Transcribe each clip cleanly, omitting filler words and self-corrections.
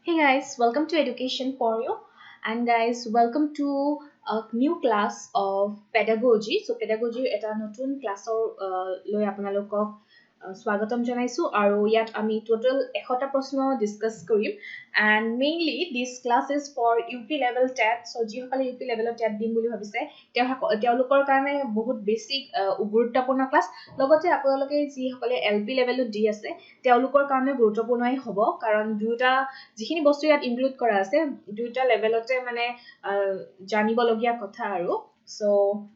Hey guys, welcome to Education for You, and guys, welcome to a new class of pedagogy. So pedagogy eta notun class loi apnalokok swagatam janaisu aru yat ami total 100 প্ৰশ্ন discuss korim, and mainly this class is for UP level TET. So jihokale UP level TET dim boli bhabise তেওঁলোকৰ কাৰণে বহুত basic গুৰুত্বপূৰ্ণ class লগতে আপোনালোকে যিসকলে LP level দি আছে তেওঁলোকৰ কাৰণে গুৰুত্বপূৰ্ণই হ'ব কাৰণ দুটা যিখিনি বস্তু ইয়াত ইনক্লুড কৰা আছে দুটা লেভেলতে মানে জানিবলগীয়া কথা আৰু so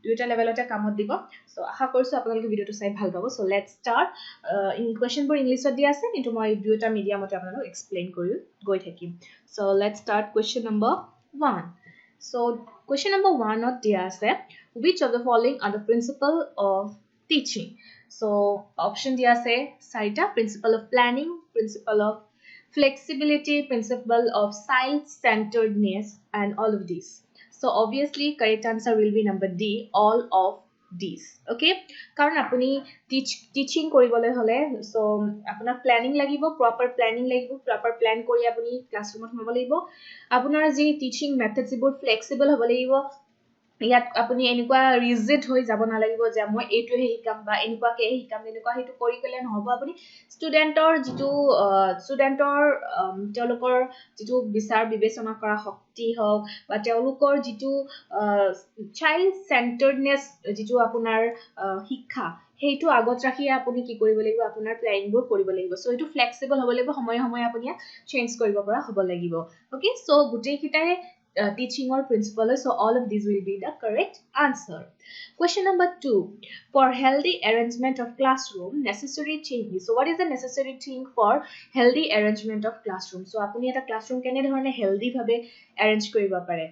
দুটা লেভেলতে কামত দিব so আশা কৰিছো আপোনালোকে ভিডিওটো চাই ভাল পাব so let's start in question for english দিয়া আছে কিন্তু মই দুটা মিডিয়ামতে আপোনালোক এক্সপ্লেইন কৰি গৈ থাকিম so let's start question number 1 so question number 1 ত দিয়া আছে which of the following are the principle of teaching so option দিয়া আছে চাৰিটা principle of planning principle of flexibility principle of child-centeredness and all of these so obviously correct answer will be number D all of these okay karon apuni teaching koribole hole so apunar planning lagibo proper plan kori apuni classroom ot hobo lagibo apunar ji teaching methods ibur flexible hobo lagibo ইয়াত আপুনি এনেকুৱা ৰিজিড হৈ যাব না লাগিব যে মই এটো হে হিকাম বা এনেকুৱা কে হিকাম এনেকুৱা হেতু কৰি কলে নহব আপুনি ষ্টুডেন্টৰ যেটো ষ্টুডেন্টৰ তেওঁলোকৰ যেটো বিচাৰ বিবেচনা কৰা শক্তি হওক বা তেওঁলোকৰ যেটো চাইল্ড সেন্টাৰডনেস যেটো আপোনাৰ শিক্ষা হেতু আগত ৰাখি আপুনি কি কৰিব লাগিব আপোনাৰ প্ল্যানিং বোৰ কৰিব লাগিব সো এটো ফ্লেক্সিবল হ'ব লাগিব সময় সময় আপুনি চেঞ্জ কৰিব পৰা হ'ব লাগিব ওকে সো গুটেই কিটাই teaching or principle so all of these will be the correct answer question number 2 for healthy arrangement of classroom necessary thing so what is the necessary thing for healthy arrangement of classroom so apuni eta classroom kene dhorone healthy bhabe arrange koriba pare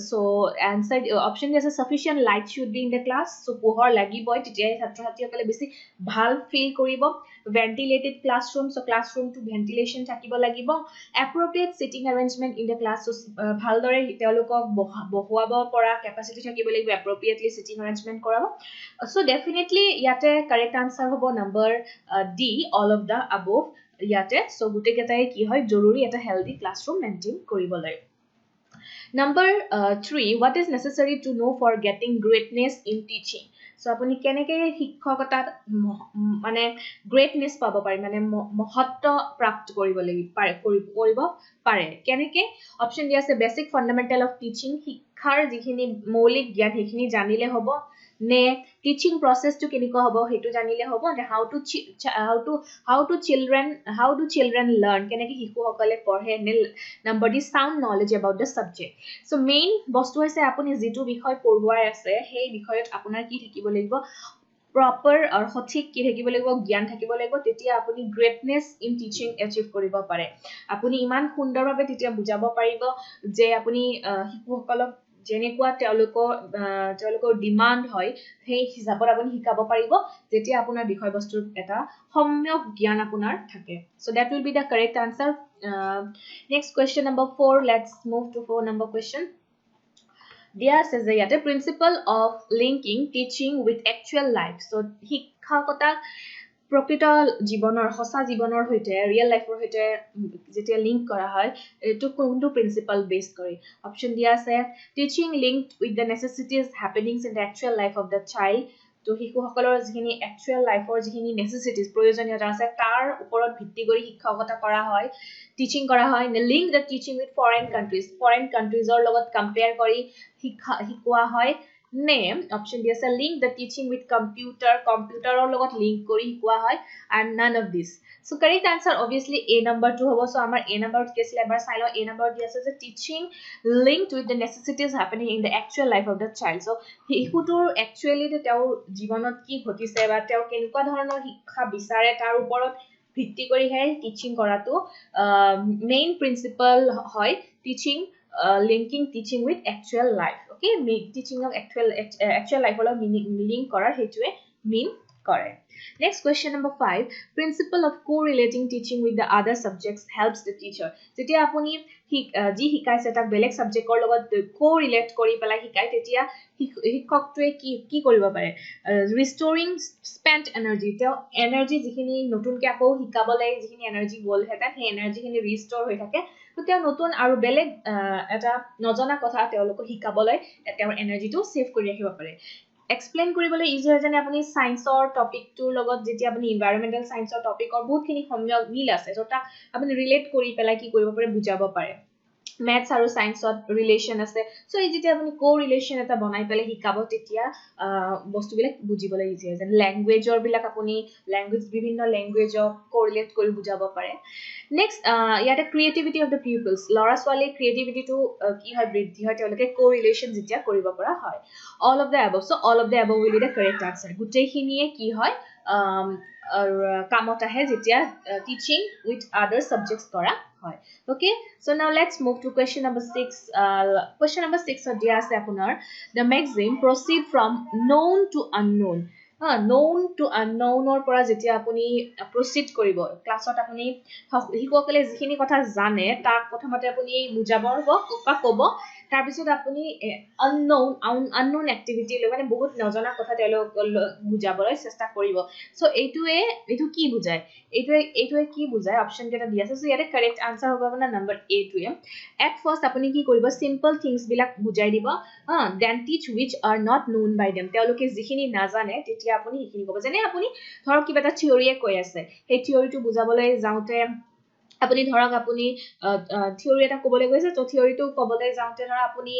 so answer option is sufficient light should be in the class so pohor lagiboy titia chhatro chhatri okale beshi bhal feel koribo ventilated classroom so classroom to ventilation thakibo lagibo appropriate sitting arrangement in the class so bhal dore তেওঁলোকক বহুৱাব পৰা capacity থাকিব লাগিব appropriately sitting arrangement কৰাব so definitely ইয়াতে correct answer হ'ব number D all of the above ইয়াতে so গুটে কেটাই কি হয় জৰুৰী এটা healthy classroom maintain কৰিবলৈ number 3 what is necessary to know for getting greatness in teaching so আপুনি কেনেকে শিক্ষকতাত মানে greatness পাব পাৰি মানে মহত্ব প্ৰাপ্ত কৰিব লাগিব পাৰে কেনেকে অপচন দিয়া আছে বেসিক ফান্ডামেন্টাল অফ টিচিং শিক্ষাৰ যিখিনি মৌলিক জ্ঞান হেখিনি জানিলে হ'ব নে টিচিং প্ৰসেস টু কেনেকৈ হ'ব হেতু জানিলে হ'ব নে how do children learn কেনেকে শিশুসকলে পঢ়ে নে number D sound knowledge about the subject so main বস্তু হৈছে আপুনি যেটো বিষয় পঢ়ুৱাই আছে সেই বিষয়ত আপোনাৰ কি থাকিব লাগিব proper or সঠিক কি থাকিব লাগিব জ্ঞান থাকিব লাগিব তেতিয়া আপুনি greatness in teaching achieve কৰিব পাৰে আপুনি ইমান সুন্দৰভাৱে তেতিয়া বুজাব পাৰিব যে আপুনি শিশুসকলক যেনেকুৱা তেওঁলোকৰ ডিমান্ড হয় সেই হিচাপত আপুনি শিকাব পাৰিব যেতিয়া আপোনাৰ বিষয়বস্তুৰ এটা সম্যক জ্ঞান আপোনাৰ থাকে so that will be the correct answer next question number 4 let's move to 4 number question There says the principle of linking teaching with actual life. So, শিক্ষকতা প্ৰকৃত জীৱনৰ হসা জীৱনৰ হৈতে ৰিয়েল লাইফৰ হৈতে যেতিয়া লিংক কৰা হয় এটো কোনটো প্ৰিন্সিপল বেস কৰি অপচন দিয়া আছে teaching linked with the necessities happenings in the actual life of the child তো শিশুসকলৰ যিখিনি একচুয়াল লাইফৰ যিখিনি নেসেসিটিজ প্ৰয়োজনীয়তা আছে তাৰ ওপৰত ভিত্তি কৰি শিক্ষকতা কৰা হয় টিচিং কৰা হয় link the teaching with foreign কান্ট্ৰিজৰ লগত কম্পেয়াৰ কৰি শিকোৱা হয় name option D আছে link the teaching with computer লগত link কৰি শিকোৱা হয় and none of this so correct answer obviously A number 2 হ'ব so আমাৰ A number কি আছিল এবাৰ চাই লও A number দি আছে যে teaching linked with the necessities happening in the actual life of the child so শিশুটোৰ actually তেওঁৰ জীৱনত কি ঘটিছে বা তেওঁ কেনেকুৱা ধৰণৰ শিক্ষা বিচাৰে তাৰ ওপৰত ভিত্তি কৰি হে টিচিং কৰাটো মেইন প্ৰিন্সিপল হয় teaching linking teaching with actual life okay teaching of actual life or meaning link করার হেতুয়ে mean করে Next question number 5. Principle of correlating teaching with the other subjects helps the teacher. যেতিয়া আপুনি যি শিকাইছে তাক বেলেগ সাবজেক্টৰ লগত কোৰিলেট কৰি পেলাই শিকাই তেতিয়া শিক্ষকটোৱে কি কৰিব পাৰে ৰিস্টোৰিং স্পেন্ট এনাৰ্জি তেওঁ এনাৰ্জি যিখিনি নতুনকৈ আকৌ শিকাবলৈ যিখিনি এনাৰ্জি গ'ল হেতেন সেই এনাৰ্জিখিনি ৰিস্টোৰ হৈ থাকে তো তেওঁ নতুন আৰু বেলেগ এটা নজনা কথা তেওঁলোকক শিকাবলৈ তেওঁৰ এনাৰ্জিটো সেভ কৰি ৰাখিব পাৰে explain কৰিবলৈ ইজি হয় যেনে আপুনি সায়েন্সৰ টপিকটোৰ লগত যেতিয়া আপুনি এনवायरमेंटल সায়েন্সৰ টপিকৰ বহুতখিনি সময় মিল আছে যেটা আপুনি ৰিলেট কৰি পেলাই কি কৰিব পাৰে বুজাব পাৰে maths আৰু সায়েন্সত ৰিলেশন আছে সো এই যেতিয়া আপুনি কো ৰিলেশন এটা বনাই পেলাই শিকাব তেতিয়া বস্তুবিলাক বুজিবলৈ ইজি হয় যেন ল্যাঙ্গুৱেজৰ বিলাক আপুনি ল্যাঙ্গুৱেজ বিভিন্ন ল্যাঙ্গুৱেজক কোৰিলেট কৰি বুজাব পাৰে নেক্সট ইয়াতে ক্ৰিয়েটিভিটি অফ দ্য পিপলস লৰা ছোৱালী ক্ৰিয়েটিভিটিটো কি হয় বৃদ্ধি হয় তেওঁলোকে কোৰিলেশন যেতিয়া কৰিব পৰা হয় all of the above so all of the above will be the correct answer গুটেইখিনিয়ে কি হয় কামত আহে যেতিয়া teaching with other subjects কৰা হয় okay so now let's move to question number 6 question number 6 দিয়া আছে আপোনাৰ the maxim proceed from known to unknown known to unknown or পৰা যেতিয়া আপুনি proceed কৰিব ক্লাছত আপুনি শিককলে যিখিনি কথা জানে তাক প্ৰথমতে আপুনি বুজাব বা ক'ব তাৰ পিছত আপুনি unknown activity লৈ মানে বহুত নজনা কথা তেওঁলোক বুজাবলৈ চেষ্টা কৰিব সো এইটো কি বুজায় এইটোৱে কি বুজায় অপচন কেটা দিয়া আছে সো ইয়াতে কাৰেক্ট আনসাৰ হ'ব আপোনাৰ নম্বৰ A টোৱে at first আপুনি কি কৰিব simple things বিলাক বুজাই দিব then teach which are not known by them তেওঁলোকে যিখিনি নাজানে তেতিয়া আপুনি সেইখিনি ক'ব যেনে আপুনি ধৰক কিবা এটা থিওৰিয়ে কৈ আছে সেই থিওৰিটো বুজাবলৈ যাওতে আপুনি ধৰক আপুনি থিওৰি এটা ক'বলৈ গৈছে তো থিওৰিটো ক'বলৈ যাওতে ধৰা আপুনি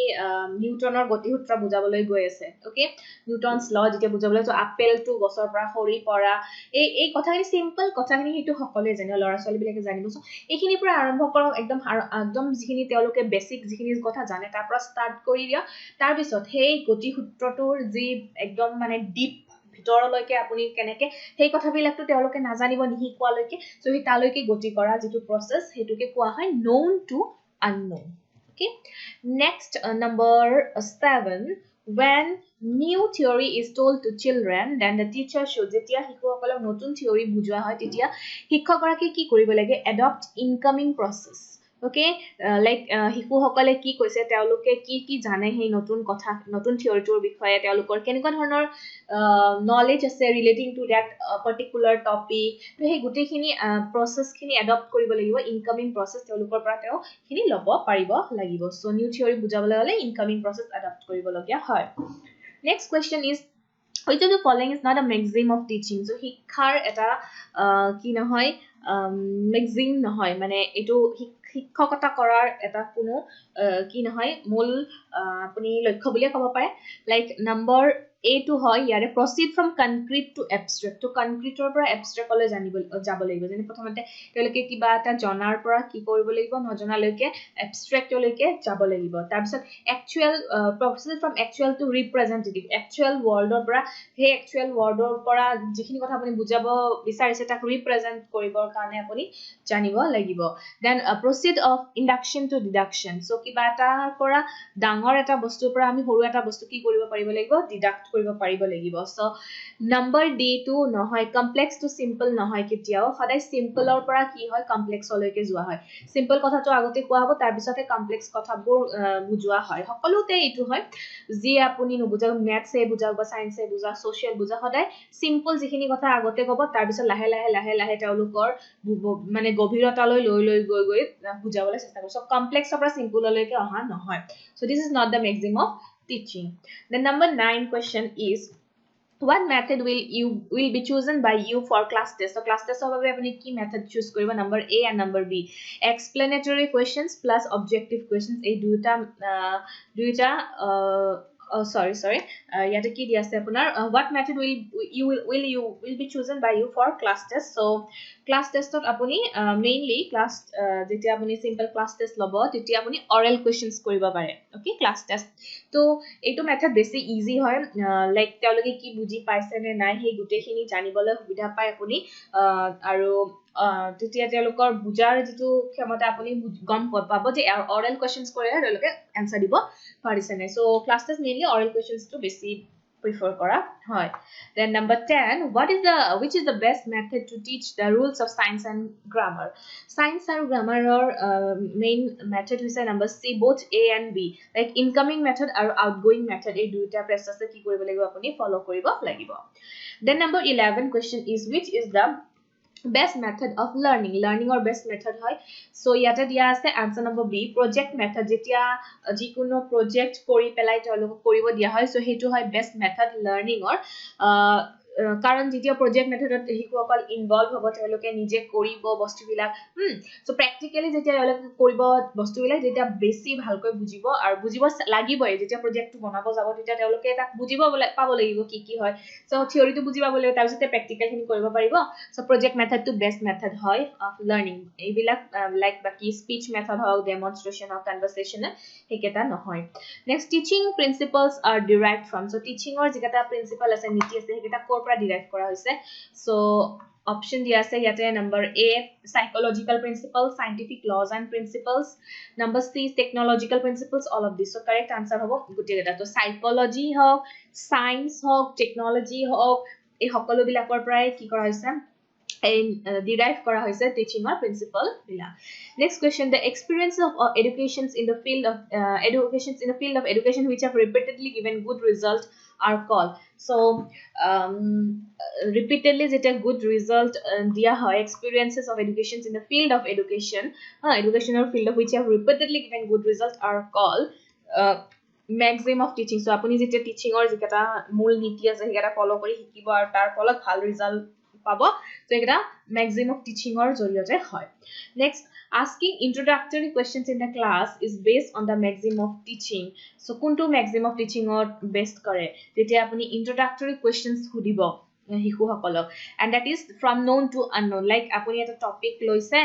নিউটনৰ গতিসূত্ৰ বুজাবলৈ গৈ আছে ওকে নিউটনস ল যেতিয়া বুজাবলৈ তো আপেলটো গছৰ পৰা সৰি পৰা এই কথাখিনি সিম্পল কথাখিনি হেতু সকলোৱে জানে লৰা ছোৱালী বিলাকে জানিব সো এইখিনি পৰা আৰম্ভ কৰক একদম যিখিনি তেওঁলোকে বেসিক যিখিনি কথা জানে তাৰ পৰা স্টাৰ্ট কৰি দিয়া তাৰ পিছত সেই গতিসূত্ৰটোৰ যি একদম মানে ডিপ ভিতৰলৈকে আপুনি কেনেকে সেই কথাবিলাকটো তেওঁলোকে নাজানিব নিহিকোৱালৈকে সো হি তালৈকে গতি কৰা যেটো প্ৰসেস হেতুকে কোৱা হয় known to unknown okay next number 7 when new theory is told to children then the teacher should যেতিয়া শিশুসকলক নতুন থিওৰি বুজোৱা হয় তেতিয়া শিক্ষকগৰাকী কি কৰিব লাগে adopt incoming process okay like শিশুসকলে কি কৈছে তেওঁলোকে কি জানে সেই নতুন কথা নতুন থিওৰিটোৰ বিষয়ে তেওঁলোকৰ কেনেকুৱা ধৰণৰ নলেজ আছে relating to that particular topic তো সেই গুটেখিনি প্ৰসেস খিনি এডপ্ট কৰিব লাগিব ইনকামিং প্ৰসেস তেওঁলোকৰ পৰা তেওঁ খিনি লব পাৰিব লাগিব সো নিউ থিওৰি বুজাবলৈ হলে ইনকামিং প্ৰসেস এডপ্ট কৰিব লগিয়া হয় next question is which of the following is not a maxim of teaching so শিক্ষাৰ এটা কি নহয় maxim নহয় মানে এটো শিক্ষকতা কৰাৰ এটা কোনো কি নহয় মূল আপুনি লক্ষ্য বুলি ক'ব পাৰে লাইক নম্বৰ A to হয় ইয়াৰে proceed from concrete to abstract to concrete ৰ পৰা abstract লৈ যাব লাগিব যেনে প্ৰথমতে তেওঁলোকে কিবা এটা জনাৰ পৰা কি কৰিব লাগিব নজনালৈকে abstract লৈকে যাব লাগিব তাৰ পিছত actual proceed from actual to representative actual world ৰ পৰা সেই actual world ৰ পৰা যিখিনি কথা আপুনি বুজাব বিচাৰিছে তাক represent কৰিবৰ কাৰণে আপুনি জানিব লাগিব then proceed of induction to deduction so কিবা এটা পৰা ডাঙৰ এটা বস্তুৰ পৰা আমি সৰু এটা বস্তু কি কৰিব পাৰিব লাগিব ডিডাক্ট কৰিব পাৰিব লাগিব সো নম্বৰ D টো নহয় কমপ্লেক্স টু সিম্পল নহয় কেতিয়াও সদায় সিম্পলৰ পৰা কি হয় কমপ্লেক্সলৈকে যোৱা হয় সিম্পল কথাটো আগতে কোৱা হ'ব তাৰ পিছতে কমপ্লেক্স কথাবোৰ বুজোৱা হয় সকলোতে এইটো হয় যি আপুনি নুবুজাও ম্যাথছে বুজাও বা সায়েন্সে বুজা সোশ্যাল বুজা সদায় সিম্পল যিখিনি কথা আগতে ক'ব তাৰ পিছত লাহে লাহে তেওঁলোকৰ মানে গভীৰতালৈ লৈ গৈ বুজাবলৈ চেষ্টা কৰিব সো কমপ্লেক্সৰ পৰা সিম্পললৈকে অহা নহয় so this is not the maxim of teaching the number 9 question is what method will be chosen by you for class test so class test hobe apni ki method choose koriba number A and number B explanatory questions plus objective questions ei duita sorry yate ki di ase apunar what method will be chosen by you for class test so class test ot apuni mainly class jetia apuni simple class test lobo tetia apuni oral questions koriba pare okay class test to eto method besi easy hoy like teologe ki buji paise ne nai he gute khini janibole subidha pai apuni aru tetia teolokor bujar jitu khyamata apuni gom pabo je oral questions kore teologe answer dibo parise ne so class test mainly oral questions to besi prefer kora hoy. Then number 10, which is the best method to teach the rules of science and grammar? Science and grammar main method is number C, both A and B, like incoming method or outgoing method. A duita process ki koribo lagibo apuni follow koribo lagibo. Then number 11 question is, which is the best method of learning or best method hoy? So yata dia ase answer number B, project method. Jetia jikuno project kori pelai tolok koribo dia hoy, so hetu hoy best method learning or কারণ যেতিয়া project method হিকুসকল involve হ'ব তেওঁলোকে নিজে কৰিব বস্তুবিলাক so প্ৰ্যাকটিক্যালি যেতিয়া তেওঁলোকে কৰিব বস্তুবিলাক যেতিয়া বেছি ভালকৈ বুজিব আৰু বুজিব লাগিবই যেতিয়া প্ৰজেক্টটো বনাব যাব তেতিয়া তেওঁলোকে এটা বুজিব পাব লাগিব কি কি হয় সো থিওৰিটো বুজিব লাগিব তাৰ পিছতে প্ৰ্যাকটিক্যাল খিনি কৰিব পাৰিব সো project method টো বেষ্ট মেথড হয় অফ লাৰ্নিং এইবিলাক লাইক বাকি স্পিচ মেথড হওক ডেমনস্ট্ৰেচন হওক কনভাৰসেচন হেকেটা নহয় next teaching principles are derived from so teaching or যেটা প্ৰিন্সিপল আছে নীতি আছে হেকেটা derived kora hoise so option dia ase yate number A, psychological principles, scientific laws and principles. Number C, technological principles. All of this, so correct answer hobo guti eta to psychology hok, science hok, technology hok ei hokolo bilakor prai ki kora hoise derived kora hoise teaching or principle bila. Next question, the experience of educations in the field of education which have repeatedly given good result are called. So repeatedly it a good result dia hoy experiences of educations in the field of educational field of which have repeatedly given good result are called maxim of teaching. So apuni jete teaching or jekata mul niti ase hekata follow kori hikibo ar tar folot bhal result pabo so ekata maxim of teaching or joriote hoy. Next, asking introductory questions in the class is based on the maxim of teaching. So kuntu maxim of teaching or based kore jetia apuni introductory questions hudibo hiku hokolok and that is from known to unknown, like apuni eta topic loise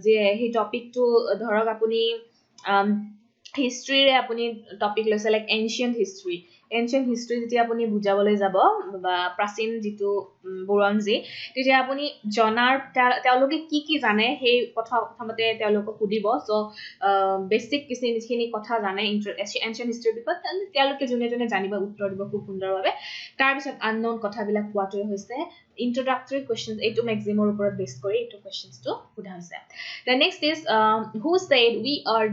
je he topic to dhorok apuni history re apuni topic loise like ancient history যেতিয়া আপুনি বুজাবলৈ যাব বা প্ৰাচীন যেটো বুৰঞ্জী তেতিয়া আপুনি জনাৰ তেওঁলোকে কি কি জানে সেই প্ৰথমতে তেওঁলোকক সুধিব সো বেসিক কিছুখিনি কথা জানে এনশিয়েন্ট হিষ্ট্ৰি বিষয়ত তেওঁলোকে জনে জানিব উত্তৰ দিব খুব সুন্দৰভাৱে তাৰ পিছত আননোন কথাবিলাক কোৱাটো হৈছে introductory questions এইটো maximৰ ওপৰত বেস কৰি এইটো questions টো সোধা হৈছে. The next is who said we are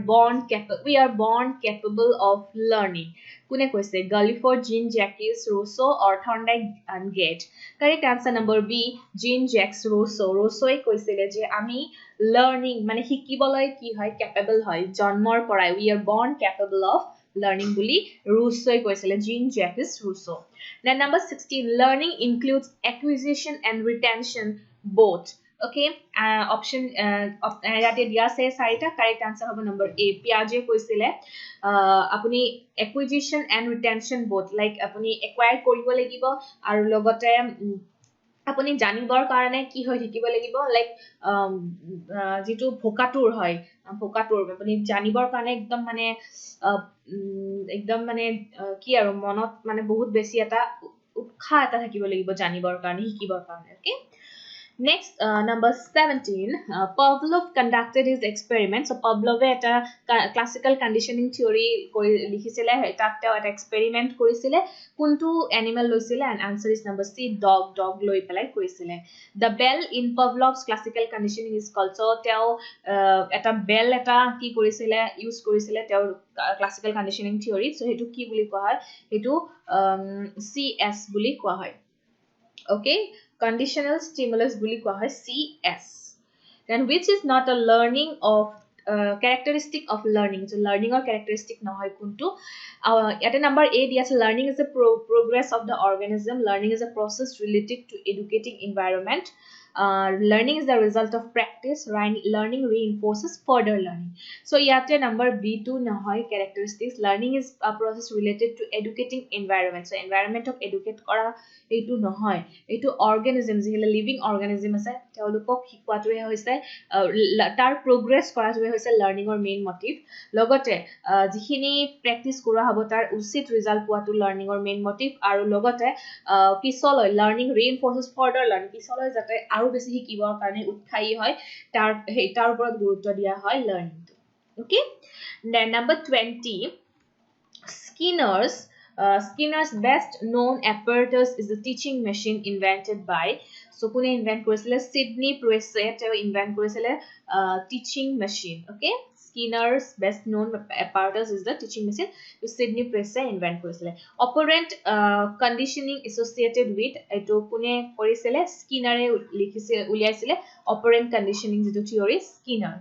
born capable of learning? কোনে কৈছে? Gulliford, Jean-Jacques Rousseau or Thorndike and Gate? Correct answer number B, Jean-Jacques Rousseau. Rousseau কৈছিলে যে আমি learning মানে শিকিবলৈ কি হয় capable হয় জন্মৰ পৰাই we are born capable of learning বুলি Rousseau কৈছিলে Jean-Jacques Rousseau. Then number 16, learning includes acquisition and retention both. Okay, option yate dia ase sarita correct answer hobo number A, Piaget koisile apuni acquisition and retention both, like apuni acquire koribo lagibo aru logote apuni janibor karone ki hoy thikibo lagibo like jitu vokatur hoy vokatur apuni janibor karone ekdom mane ki aru monot mane bahut beshi eta utkha eta thakibo lagibo janibor karone hikibor karone. Okay, next number 17, Pavlov conducted his experiment. So Pavlov eta classical conditioning theory likhisile eta eta experiment korisile kuntu animal loisile and answer is number C, dog loi pelai korisile. The bell in Pavlov's classical conditioning is called, so teo eta bell eta ki korisile use korisile teo classical conditioning theory, so hetu ki buli koa hoy hetu CS buli koa hoy. Okay, conditional stimulus buli koa hoy CS. Then which is not a learning of characteristic of learning? So learning or characteristic nohoy kuntu at number A dias learning is a progress of the organism. Learning is a process related to educating environment. Learning is the result of practice. Learning reinforces further learning. So yate number B2 nahoy characteristics. Learning is a process related to educating environment. So environment of educate kora এইটো নহয় এইটো organism যিহেলে living organism আছে তেওঁলোকক শিকোৱাটোৱে হৈছে তাৰ progress কৰাটোৱে হৈছে লাৰ্নিংৰ main motive লগতে যিখিনি প্ৰেক্টিস কৰা হ'ব তাৰ উচিত ৰিজাল্ট পোৱাটো লাৰ্নিংৰ মেইন মোটিভ আৰু লগতে পিছলৈ লাৰ্নিং ৰিইনফোৰ্সেস ফাৰ্দাৰ লাৰ্নিং পিছলৈ যাতে আৰু বেছি শিকিবৰ কাৰণে উৎসাহী হয় তাৰ ওপৰত গুৰুত্ব দিয়া হয় learning. Okay, then number 20, Skinner's Skinner's best known apparatus is the teaching machine invented by. So কোনে ইনভেন্ট কৰিছিলে সিডনি প্ৰেছে তেওঁ ইনভেন্ট কৰিছিলে teaching machine. Okay, Skinner's best known apparatus is the teaching machine to Sydney Presse invent কৰিছিলে. Operant conditioning associated with এটো কোনে কৰিছিলে Skinner লিখিছে উলিয়াইছিলে operant conditioning যেটো theory Skinner.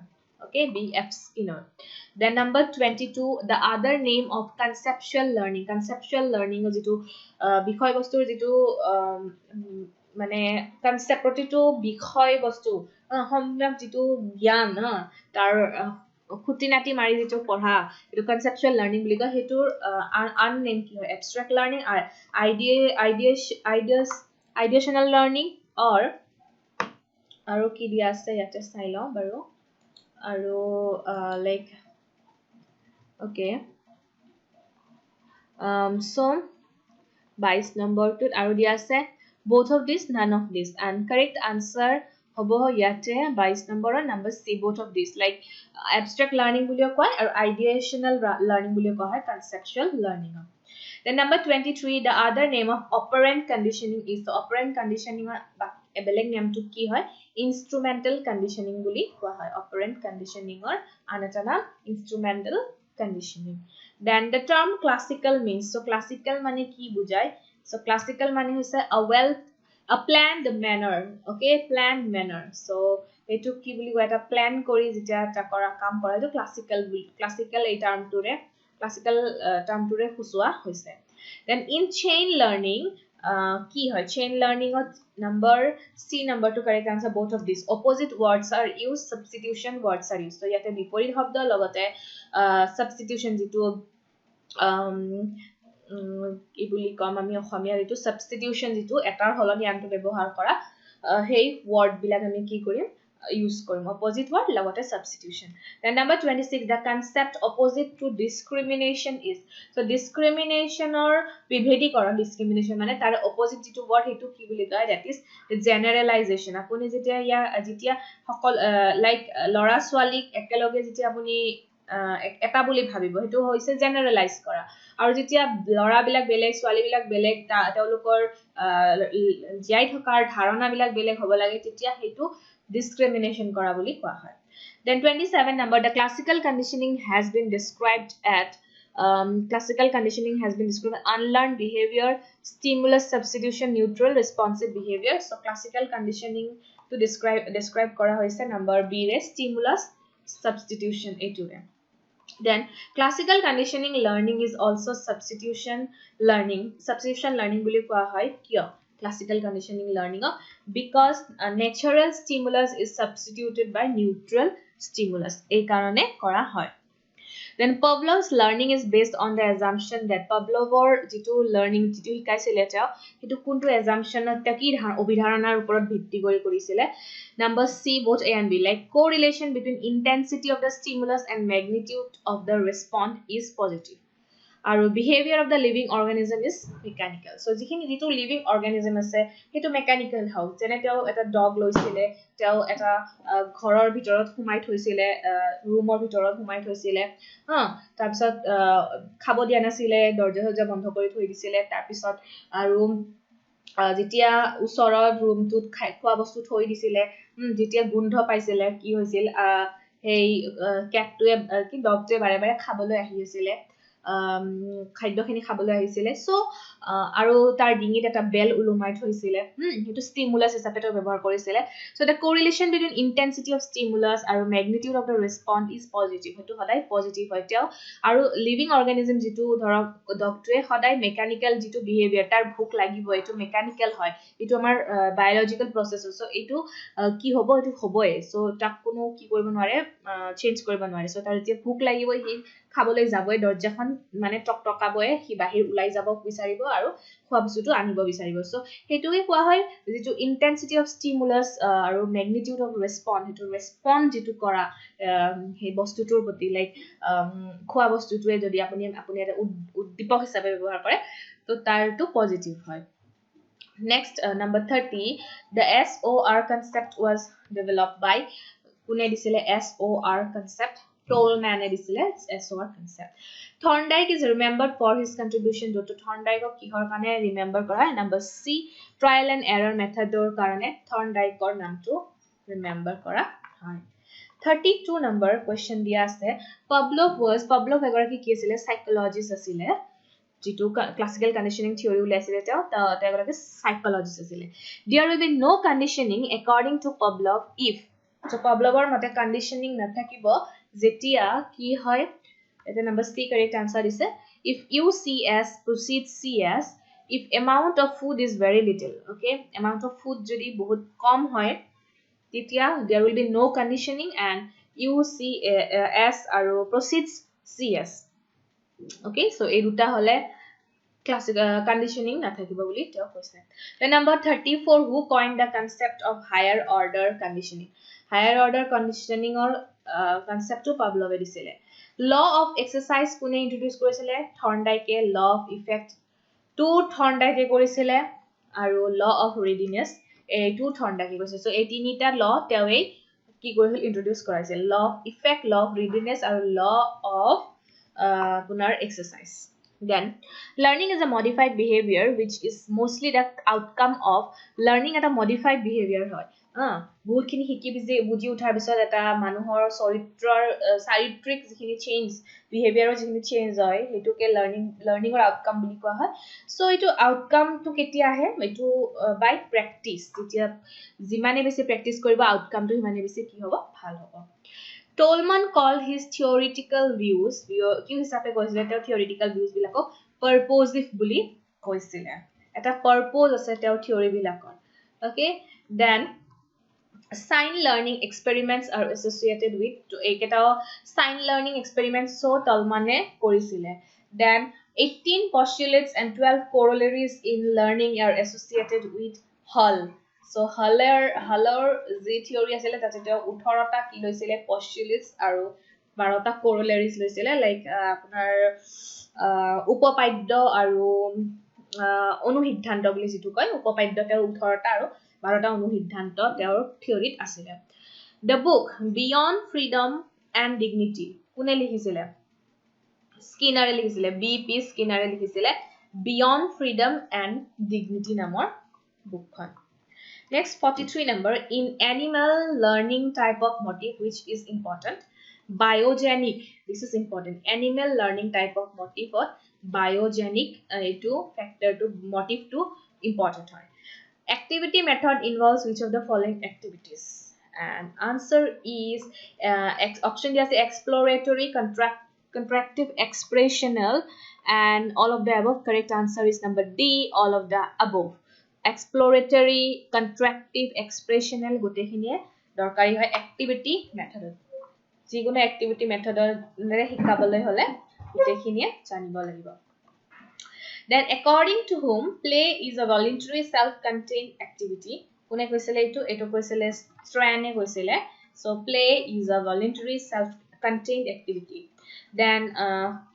Okay, BF Skinner. Then number 22, the other name of conceptual learning. Conceptual learning যেটো বিষয় বস্তুৰ যেটো মানে কনসেপ্ট প্ৰতিটো বিষয় বস্তু সম্যক যেটো জ্ঞান তাৰ খুটিনাটি মাৰি যেটো পঢ়া এটো কনসেপচুৱেল লাৰ্নিং বুলি কয় হেতুৰ আন নেম কি হয় এবস্ট্ৰাক্ট লাৰ্নিং আইডিয়েশনাল লাৰ্নিং অৰ আৰু কি দিয়া আছে ইয়াতে চাই লওঁ বাৰু আৰু like okay so 22 number to আৰু দিয়া আছে both of this none of this and correct answer hobo yate 22 number number C both of this like abstract learning বুলিও কয় আৰু ideational learning বুলিও কয় conceptual learning. Then number 23, the other name of operant conditioning is the operant conditioning a beleg name to ki hoy instrumental conditioning buli kowa hoy operant conditioning or another instrumental conditioning. Then the term classical means, so classical mane ki bujay, so classical mane hoise a planned manner. Okay, planned manner. So etu ki buli koy eta plan kori jeta ta kora kam kora etu classical ei term tore classical term tore khusua hoise. Then in chain learning ki hoy chain learning of number C number to correct answer both of these opposite words are used substitution words are used. So yate biporit shobd logote substitution jitu কি বুলি কম আমি অসমীয়া ৰিটো substitution যেটো এটাৰ হলনি আনটো ব্যৱহাৰ কৰা হেই word বিলাক আমি কি কৰিম use korim opposite word logote substitution. Then number 26, the concept opposite to discrimination is, so discrimination or vibhedikoron discrimination mane tar opposite jitu word hetu ki boli kয় that is the generalization. Apuni jetia সকল like lora swalik ekeloge jetia apuni eta boli bhabibo hetu hoise generalize kora আৰু যেতিয়া লৰা বিলাক বেলেগ ছোৱালী বিলাক বেলেগ তেওঁলোকৰ জিয়াই থকাৰ ধাৰণা বিলাক বেলেগ হ'ব লাগে তেতিয়া হেতু discrimination kora boli kowa hoy. Then 27 number, the classical conditioning has been described at unlearned behavior, stimulus substitution, neutral responsive behavior. So classical conditioning to describe kora hoise number B re stimulus substitution etu re. Then classical conditioning learning is also substitution learning boli kowa hoy kyo classical conditioning learning because natural stimulus is substituted by neutral stimulus ei karone kora hoy. Then Pavlov's learning is based on the assumption that Pavlovor jitu learning jitu hikaisile ta hetu kuntu assumption ta ki obidharanar uporot bhitti kori korisile. Number C both A and B like correlation between intensity of the stimulus and magnitude of the response is positive. Aru behavior of the living organism is mechanical. So jikhini jitu living organism ase hetu mechanical how jene teo eta dog loisile teo eta ghoror bitorot humai thoisile roomor bitorot humai thoisile tar pisot khabo dia nasile dorja hoja bondho kori thoi disile tar pisot aru যেতিয়া উচৰৰ ৰুমটোত খোৱা বস্তু থৈ দিছিলে যেতিয়া গোন্ধ পাইছিলে কি হৈছিল হেই ক্যাটটোৱে কি ডগটোৱে বাৰে বাৰে খাবলৈ আহি আছিল খাদ্যখিনি খাবলৈ আহিছিল সো আৰু তাৰ ডিঙিত এটা বেল উলুমাই থৈছিল হেতু স্টিমুলাস হিচাপে তো ব্যৱহাৰ কৰিছিল so the correlation between intensity of stimulus আৰু magnitude of the response is positive হেতু সদায় পজিটিভ হয় তেও আৰু লিভিং অৰ্গানিজম যেটো ধৰক ডগটোৱে সদায় মেকানিক্যাল যেটো বিহেভিয়াৰ তাৰ ভুক লাগিব এটো মেকানিক্যাল হয় এটো আমাৰ বায়োলজিক্যাল প্ৰসেস সো এটো কি হ'ব এটো হ'বই সো তাক কোনো কি কৰিব নোৱাৰে চেঞ্জ কৰিব নোৱাৰে সো তাৰ যে ভুক লাগিব হি খাবলৈ যাবই দৰ্জাখন মানে টকটকাবয়ে হি বাহিৰ উলাই যাব বিচাৰিব আৰু খোৱা বস্তুটো আনিব বিচাৰিব সো হেতুই কোৱা হয় যেটো ইন্টেন্সিটি অফ স্টিমুলাস আৰু ম্যাগনিটিউড অফ ৰেসপন্স হেতু ৰেসপন্স যেটো কৰা হে বস্তুটোৰ প্ৰতি লাইক খোৱা বস্তুটোৱে যদি আপুনি এটা উদ্দীপক হিচাপে ব্যৱহাৰ কৰে তো তাৰটো পজিটিভ হয়. Next number 30, the SOR concept was developed by কোনে দিছিলে SOR concept tall man edisile SOR concept. Thorndike is remembered for his contribution to Thorndike of kihor kane remember kora. Number C, trial and error method or karane Thorndike or naam to remember kora. 32 number question dia ase Pavlov egoraki ki asile psychologist asile jitu classical conditioning theory ulasile ta egoraki psychologist asile. There will be no conditioning according to Pavlov if so Pavlovor mate conditioning na thakibo jetia ki hoy eta number C correct answer is if UCS precedes CS if amount of food is very little. Okay, amount of food jodi bahut kom hoy titia there will be no conditioning and UCS aro precedes CS. Okay, so ei duta hole classic conditioning na thakibo boli teo koise. Then number 34 who coined the concept of higher order conditioning. Higher order conditioning or concept to Pavlov edisile. Law of exercise kune introduce korisile Thorndike law of effect to Thorndike korisile aru law of readiness a to Thorndike korise. So ei tinita law tewe ki koril introduce koraise law of effect, law of readiness aru law of punar exercise. Then learning is a modified behavior which is mostly the outcome of learning at a modified behavior hoy. বহুত খিনি Hicky বুজি উঠাৰ পিছত এটা মানুহৰ চৰিত্ৰৰ চাৰিত্ৰিক যিখিনি চেঞ্জ বিহেভিয়াৰৰ যিখিনি চেঞ্জ হয় হেতুকে লাৰ্নিংৰ আউটকাম বুলি কোৱা হয় সো এটো আউটকামটো কেতিয়া আহে এটো বাই প্ৰেক্টিস যেতিয়া যিমানে বেছি প্ৰেক্টিস কৰিব আউটকামটো সিমানে বেছি কি হ'ব ভাল হ'ব Tolman called his theoretical views কি হিচাপে কৈছিলে তেওঁ theoretical views বিলাকক purposive বুলি কৈছিলে এটা purpose আছে তেওঁ theory বিলাকৰ okay then sign learning experiments are associated with eketa sign learning experiments so Tolmane korisile then 18 postulates and 12 corollaries in learning are associated with Hull so Huller z theory asile tate te 18 ta ki loisile postulates aru 12 ta corollaries loisile like apunar upapaidya aru অনুসিদ্ধান্ত বুলি যেটো কয় উপাপাদ্যতে 18 টা আৰু 12 টা অনুসিদ্ধান্ত তেওঁৰ থিওৰিত আছিল The book Beyond Freedom and Dignity কোনে লিখিছিলে স্কিনাৰে লিখিছিলে BP স্কিনাৰে লিখিছিলে Beyond Freedom and Dignity নামৰ বুকখন Next 43 number in animal learning type of motive which is important biogenic this is important animal learning type of motive or biogenic to factor to motive to important hoy activity method involves which of the following activities and answer is option is exploratory contractive expressional and all of the above correct answer is number D all of the above exploratory contractive expressional gote khinie dorkari hoy activity method jiguno activity method nere hikaboloi hole gote khinie janibo lagibo Then according to whom play is a voluntary self-contained activity kone koisile eto koisile Strane koisile so play is a voluntary self-contained activity then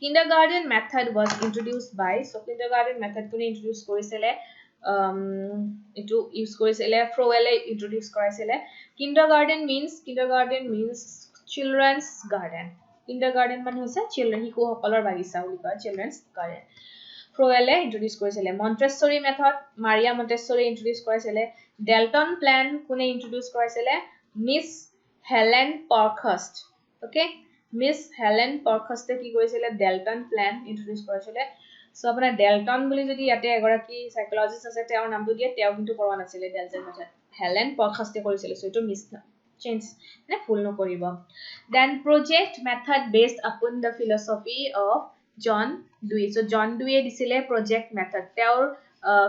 kindergarten method was introduced by so kindergarten method kone introduce korisile eto use korisile Froele introduce koraisile kindergarten means children's garden kindergarten man hoise children hiku hokolor bagisa uli koy children's garden Froele introduce korisile Montessori method Maria Montessori introduce korisile Dalton plan kune introduce korisile Miss Helen Parkhurst okay Miss Helen Parkhurst ki korisile Dalton plan introduce korisile so apna Dalton boli jodi ate egoraki psychologist ase teor namto die teo kintu korwa nasile Dalton method Helen Parkhurst korisile so eto miss change ne full no koribo then project method based upon the philosophy of John Dewey so John Dewey disile project method teor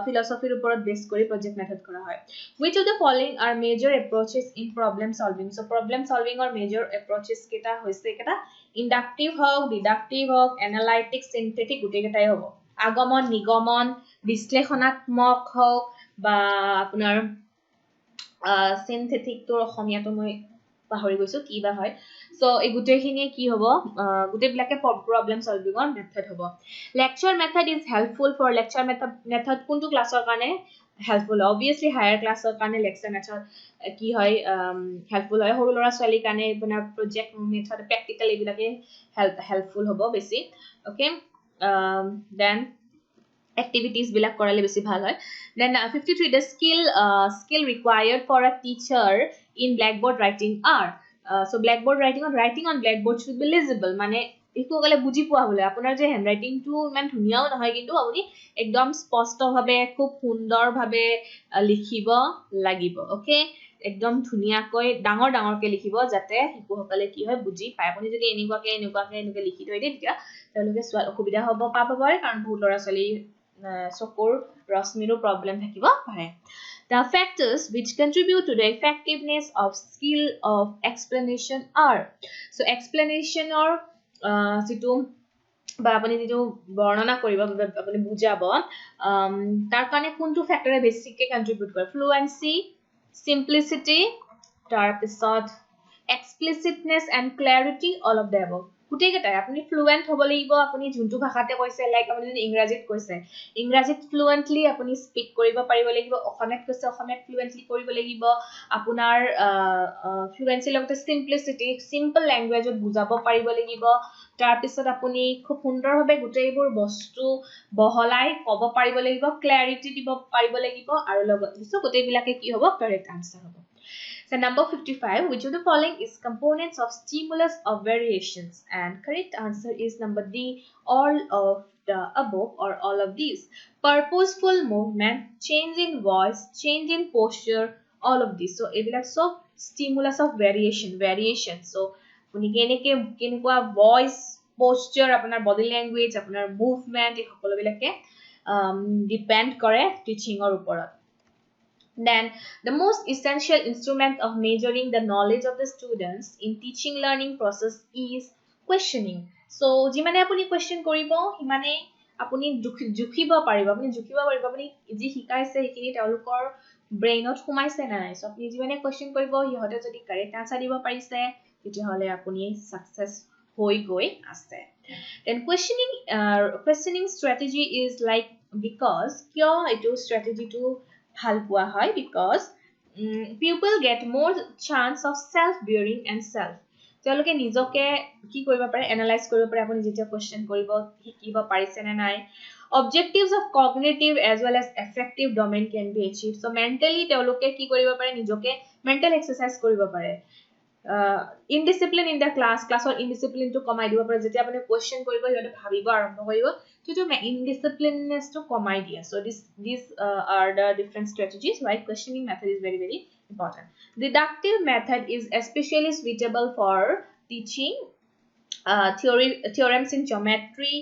philosophy upor based kori project method kora hoy which of the following are major approaches in problem solving so problem solving or major approaches keta hoise keta inductive hok deductive hok analytic synthetic gute ketai hobo agomon nigomon বিশ্লেষণাত্মক হক বা আপোনাৰ synthetic to Asomiya to মই পাহৰি গৈছো কি বা হয় so এই গুটেখিনি কি হবো গুটে বিলাকে problem solving or method হবো lecture method is helpful for lecture method কোনটো ক্লাসৰ কাৰণে helpful. Obviously higher class or kane lecture method ki hoy helpful hoy horu lora swali kane apuna project method practical ebilake helpful hobo besi. Okay, then activities bilak korale besi bhal hoy. Then 53 the skill required for a teacher in blackboard writing are so blackboard writing on blackboard should be legible mane ইকো গলে বুজি পোৱা হলে আপোনাৰ যে হ্যান্ডৰাইটিং two ইমান ধুনিয়াও নহয় কিন্তু আপুনি একদম স্পষ্টভাৱে খুব সুন্দৰভাৱে লিখিব লাগিব ওকে একদম ধুনিয়াকৈ ডাঙৰ ডাঙৰকে লিখিব যাতে শিশুসকলে কি হয় বুজি পায় আপুনি যদি এনেকুৱাকে লিখি থৈ দিয়ে তেতিয়া তেওঁলোকে অসুবিধা হ'ব পাব পাৰে কাৰণ বহুত ল'ৰা ছোৱালী চকুৰ ৰশ্মিৰো প্ৰবলেম থাকিব পাৰে The factors which contribute to the effectiveness of skill of explanation are so explanation or যেটো বা আপুনি যেটো বৰ্ণনা কৰিব আপুনি বুজাব তাৰ কাৰণে কোনটো ফ্যাক্টৰে বেছিকৈ কন্ট্ৰিবিউট কৰে ফ্লুয়েন্সি simplicity তাৰ পিছত explicitness and clarity all of the above গুটেই কেটাই আপুনি ফ্লুয়েন্ট হ'ব লাগিব আপুনি যোনটো ভাষাতে কৈছে লাইক আপুনি যদি ইংৰাজীত কৈছে ইংৰাজীত ফ্লুয়েন্টলি আপুনি স্পিক কৰিব পাৰিব লাগিব অসমীয়াত কৈছে অসমীয়াত ফ্লুয়েন্টলি কৰিব লাগিব আপোনাৰ ফ্লুয়েন্সি লগতে সিম্পলিসিটি সিম্পল ল্যাঙ্গুৱেজত বুজাব পাৰিব লাগিব তাৰ পিছত আপুনি খুব সুন্দৰভাৱে গুটেইবোৰ বস্তু বহলাই ক'ব পাৰিব লাগিব ক্লাৰিটি দিব পাৰিব লাগিব আৰু লগতে গুটেইবিলাকে কি হ'ব কাৰেক্ট আনসাৰ হ'ব So number 55, which of the following is components of stimulus of variations? And correct answer is number D, all of the above or all of these. Purposeful movement, change in voice, change in posture, all of these. So ebilak so stimulus of variation. So apuni kenekwa voice, posture, apunar body language, apunar movement, ei hokolo bilake depend kore teaching or uporat. Then the most essential instrument of measuring the knowledge of the students in teaching learning process is questioning. So jimane apuni question koribo himane apuni jukhibo paribo apuni ji hikaise hikini telukor brainot humaise na nai so apuni jimane question koribo hihote jodi correct answer dibo parise titi hole apuni success hoi goi ase then questioning strategy is like because kyo etu strategy to ভাল পোৱা হয় because people get more chance of self bearing and self তেওঁলোকে নিজকে কি কৰিব পাৰে analyse কৰিব পাৰে আপুনি যেতিয়া কোৱেশ্চন কৰিব শিকিব পাৰিছে নে নাই objectives of cognitive as well as affective domain can be achieved so mentally তেওঁলোকে কি কৰিব পাৰে নিজকে mental exercise কৰিব পাৰে indiscipline in the class or indiscipline to কমাই দিব পাৰে যেতিয়া আপুনি কোৱেশ্চন কৰিব ইহতে ভাবিব আৰম্ভ কৰিব to indisciplineness to come idea so these are the different strategies why questioning method is very very important deductive method is especially suitable for teaching theorems in geometry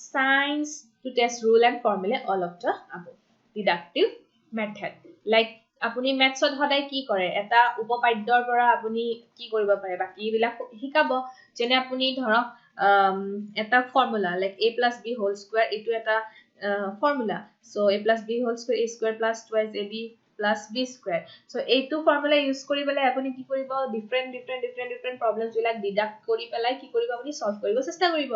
science to test rule and formula all of the above deductive method like আপুনি ম্যাথছত হদাই কি কৰে এটা উপপাদ্যৰ পৰা আপুনি কি কৰিব পাৰে বাকি বিলাক শিকাব যেনে আপুনি ধৰক এটা formula like a + b whole square এটো এটা formula so a + b whole square a square + 2ab + b square so এইটো ফৰ্মুলা ইউজ কৰি পেলাই আপুনি কি কৰিব ডিফাৰেন্ট প্ৰবলেমছ বিলাক ডিডাক্ট কৰি পেলাই কি কৰিব আপুনি সলভ কৰিব চেষ্টা কৰিব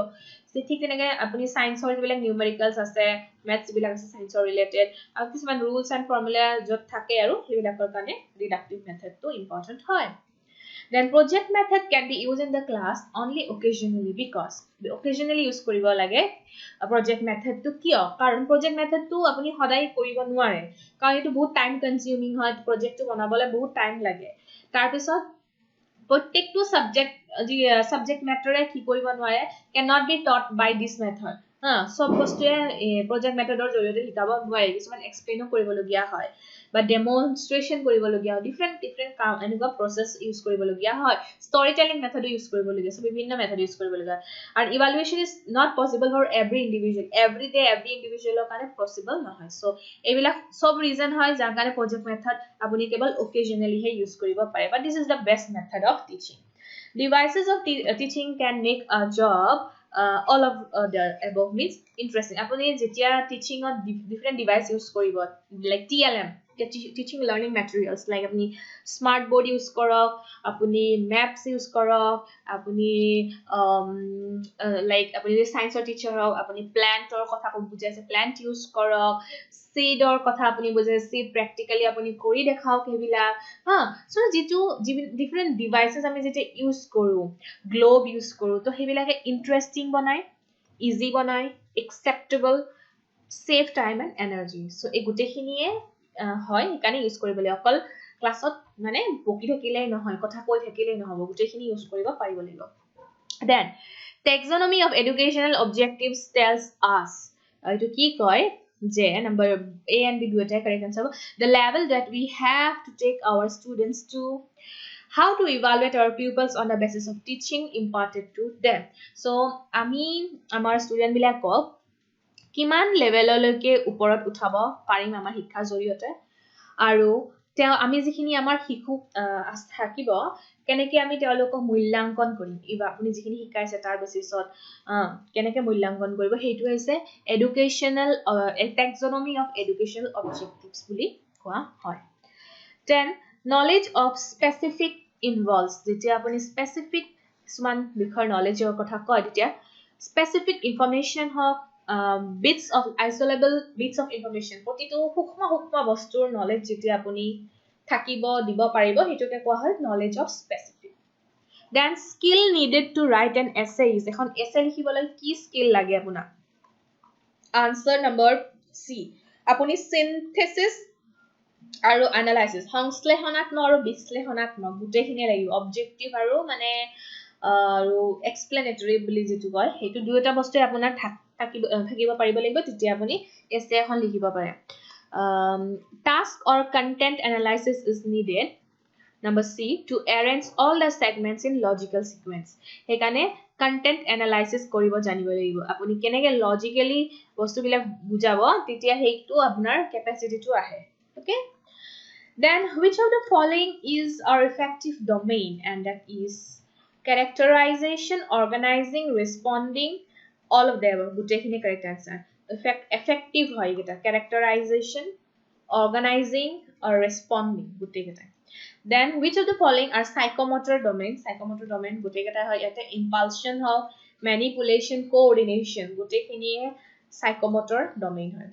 ঠিক তেনেকৈ আপুনি সায়েন্সৰ যিবিলাক নিউমেৰিকেলছ আছে ম্যাথছ বিলাক আছে সায়েন্সৰ ৰিলেটেড আৰু কিছুমান ৰুলছ এণ্ড ফৰ্মুলা যত থাকে আৰু সেইবিলাকৰ কাৰণে ডিডাক্টিভ মেথডটো ইম্পৰ্টেন্ট হয় Then project method can be used in the class only occasionally because occasionally use koribo lage project method to kiyo karon project method to apuni hodai koribo nuare karon etu bahut time consuming hoy project to banabole bahut time lage tar pisot prottektu subject matter e ki koribo nuare cannot be taught by this method sob bostue project method or joriote hikabo nuare kisuman explain koribo logia hoy বা demonstration কৰিব লগিয়া different কাম এনেকুৱা process use কৰিব লগিয়া হয় storytelling method use কৰিব লগিয়া সব বিভিন্ন method use কৰিব লগিয়া and evaluation is not possible for every individual every day every individual কাৰণে possible নহয় so এইবিলাক সব reason হয় যাৰ কাৰণে project method আপুনি কেৱল occasionally হে use কৰিব পাৰে but this is the best method of teaching devices of teaching can make a job all of the above means interesting apuni jetia teaching on different device use koribo like TLM teaching learning materials like apuni smart board use korok apuni maps use korok apuni like apuni science teacher ho apuni plant or kotha ko bujai ase plant use korok seed or kotha apuni bujhe seed practically apuni kori dekhaok hebila ha so jitu different devices ami jete use koru globe use koru to hebila ke interesting banai easy banai acceptable save time and energy so e gute khiniye hoy ekane use koribole okol classot mane boki thakile nohoy kotha koi thakile nohobo gute khini use koriba paribo libo then taxonomy of educational objectives tells us to ki koy je number A and B dueta correct answer the level that we have to take our students to how to evaluate our pupils on the basis of teaching imparted to them so ami amar student bilakok কিমান লেভেললৈকে ওপৰত উঠাব পাৰিম আমাৰ শিক্ষাৰ জৰিয়তে আৰু তেও আমি যিখিনি আমাৰ শিশু থাকিব কেনেকে আমি তেওঁলোকক মূল্যাঙ্কন কৰিম ইবা আপুনি যিখিনি শিকাইছে তাৰ বেচিছত কেনেকে মূল্যাঙ্কন কৰিব হেতু হৈছে educational taxonomy of educational objectives বুলি কোৱা হয় then knowledge of specific involves যেতিয়া আপুনি specific কিছুমান বিষয়ৰ knowledgeৰ কথা কয় তেতিয়া specific information Haque bits of isolable bits of information প্ৰতিটো সূক্ষ্ম বস্তুৰ knowledge যেতিয়া আপুনি থাকিব দিব পাৰিব হেতুকে কোৱা হয় knowledge of specific then skill needed to write an essay এখন essay লিখিবলৈ কি skill লাগে আপোনাৰ answer number C আপুনি synthesis আৰু analysis সংশ্লেষণাত্মক আৰু বিশ্লেষণাত্মক গুটেখিনি লাগিব objective আৰু মানে আৰু explanatory বুলি যেটো কয় হেতু দুটা বস্তু আপোনাৰ থাকিব পাৰিব লাগিব তেতিয়া আপুনি essay এখন লিখিব পাৰে task or content analysis is needed number C to arrange all the segments in logical sequence হেকানে content analysis কৰিব জানিব লাগিব আপুনি কেনেকে logically বস্তুবিলাক বুজাব তেতিয়া হেইটো আপোনাৰ capacity টো আহে okay then which of the following is our effective domain and that is characterization organizing responding all of them gutekhini correct answer effective hoy geta characterization organizing or responding guteketa then which of the following are psychomotor domain guteketa hoy ate impulsion ho manipulation coordination gutekhini psychomotor domain hoy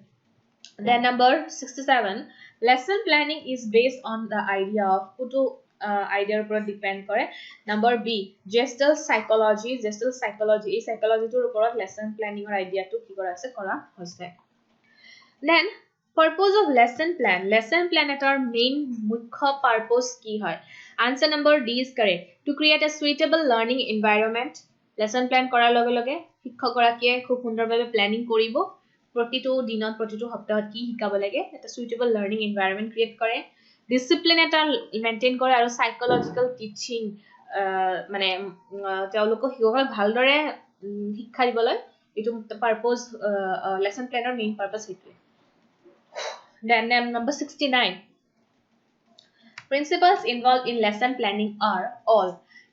then number 67 lesson planning is based on the idea of kutu idea upor depend kore number B gestal psychology ei psychology tur upor lesson planning or idea to ki kora hoise then purpose of lesson plan etar main mukha purpose ki hoy answer number D is correct to create a suitable learning environment lesson plan korar loge loge শিক্ষক গৰাকীয়ে খুব সুন্দৰভাৱে planning কৰিব প্ৰতিটো দিনত প্ৰতিটো সপ্তাহত কি শিকাব লাগে এটা সুইটেবল লাৰ্নিং এনভায়ৰনমেন্ট ক্ৰিয়েট কৰে ডিসিপ্লিন এটা মেইনটেইন কৰে আৰু সাইকোলজিক্যাল টিচিং মানে তেওঁলোকক হিগল ভালদৰে শিক্ষা দিবলৈ এটো পাৰপজ লেসন প্ল্যানৰ মেইন পাৰপজ হেতু then number 69 principles involved in lesson planning are all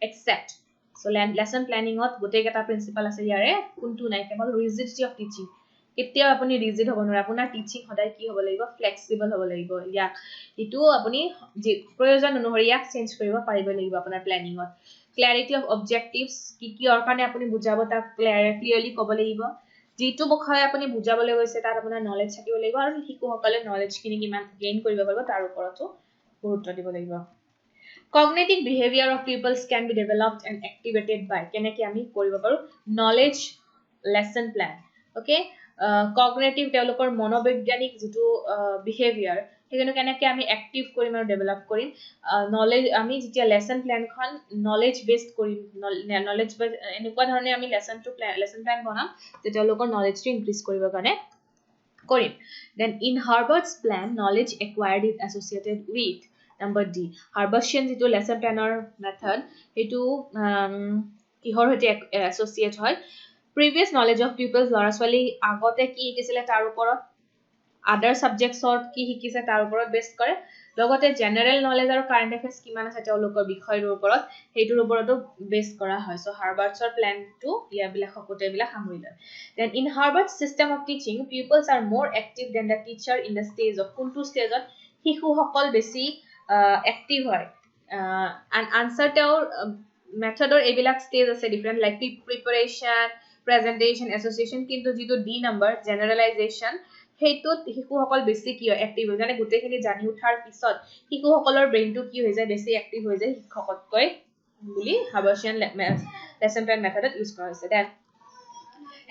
except so lesson planning ot gote keta principle ase yare kuntu nai kebal rigidity of teaching কেতিয়াও আপুনি rigid হ'ব নোৱাৰে আপোনাৰ টিচিং সদায় কি হ'ব লাগিব ফ্লেক্সিবল হ'ব লাগিব ইয়া ইটো আপুনি যে প্ৰয়োজন অনুসৰি ইয়াক চেঞ্জ কৰিব পাৰিব লাগিব আপোনাৰ প্ল্যানিংত ক্লাৰিটি অফ অবজেক্টিভস কি অৰকানে আপুনি বুজাব তাক ক্লিয়াৰলি ক'ব লাগিব যেটো বিষয় আপুনি বুজাবলৈ গৈছে তাৰ আপোনাৰ নলেজ থাকিব লাগিব আৰু শিশুসকলে নলেজ কিনি কিমান গেইন কৰিব পাৰিব তাৰ ওপৰতো গুৰুত্ব দিব লাগিব cognitive behavior of pupils can be developed and activated by কেনেকৈ আমি কৰিব পাৰো knowledge lesson plan okay cognitive তেওঁলোকৰ মনোবৈজ্ঞানিক যেটো বিহেভিয়াৰ হেগনো কেনেকৈ আমি অ্যাক্টিভ কৰিম আৰু ডেভেলপ কৰিম নলেজ আমি যেতিয়া লেসন প্ল্যান খন নলেজ বেসড কৰিম নলেজ এনেকুৱা ধৰণে আমি লেসন প্ল্যান বনাম যে তেওঁলোকৰ নলেজটো ইনক্ৰিজ কৰিবৰ কাৰণে কৰিম then in Harvard's plan knowledge acquired is associated with number D Harvardian যেটো লেসন প্ল্যানৰ মেথড হেতু কিহৰ সৈতে এসোসিয়েট হয় previous knowledge of pupils লৰাছৱালি আগতে কি শিকিছিলে তাৰ ওপৰত other subjects or কি শিকিছে তাৰ ওপৰত বেস কৰে লগতে জেনাৰেল নলেজ আৰু কাৰেন্ট এফেয়াৰ্স কিমান আছে তেওঁলোকৰ বিষয়ৰ ওপৰত হেতুৰ ওপৰতো বেস কৰা হয় সো হাৰ্ভাৰ্ডৰ প্ল্যান টু ইয়াবিলা সকটেবিলা সামৰি লয় then in Harvard's system of teaching pupils are more active than the teacher in the stage of কোনটো স্টেজত শিশু সকল বেছি অ্যাক্টিভ হয় and answer তেওঁৰ মেথডৰ এবিলাক স্টেজ আছে different like preparation presentation association কিন্তু যেটো D number generalization হেইটোত শিশুসকল বেছি কি হয় এক্টিভ হৈ যায় গোটেইখিনি জানি উঠাৰ পিছত শিশুসকলৰ ব্ৰেইনটো কি হৈ যায় বেছি এক্টিভ হৈ যায় শিক্ষকতকৈ বুলি হাৰ্বাৰ্চিয়ান লেসন প্ল্যান মেথডত ইউজ কৰা হৈছে then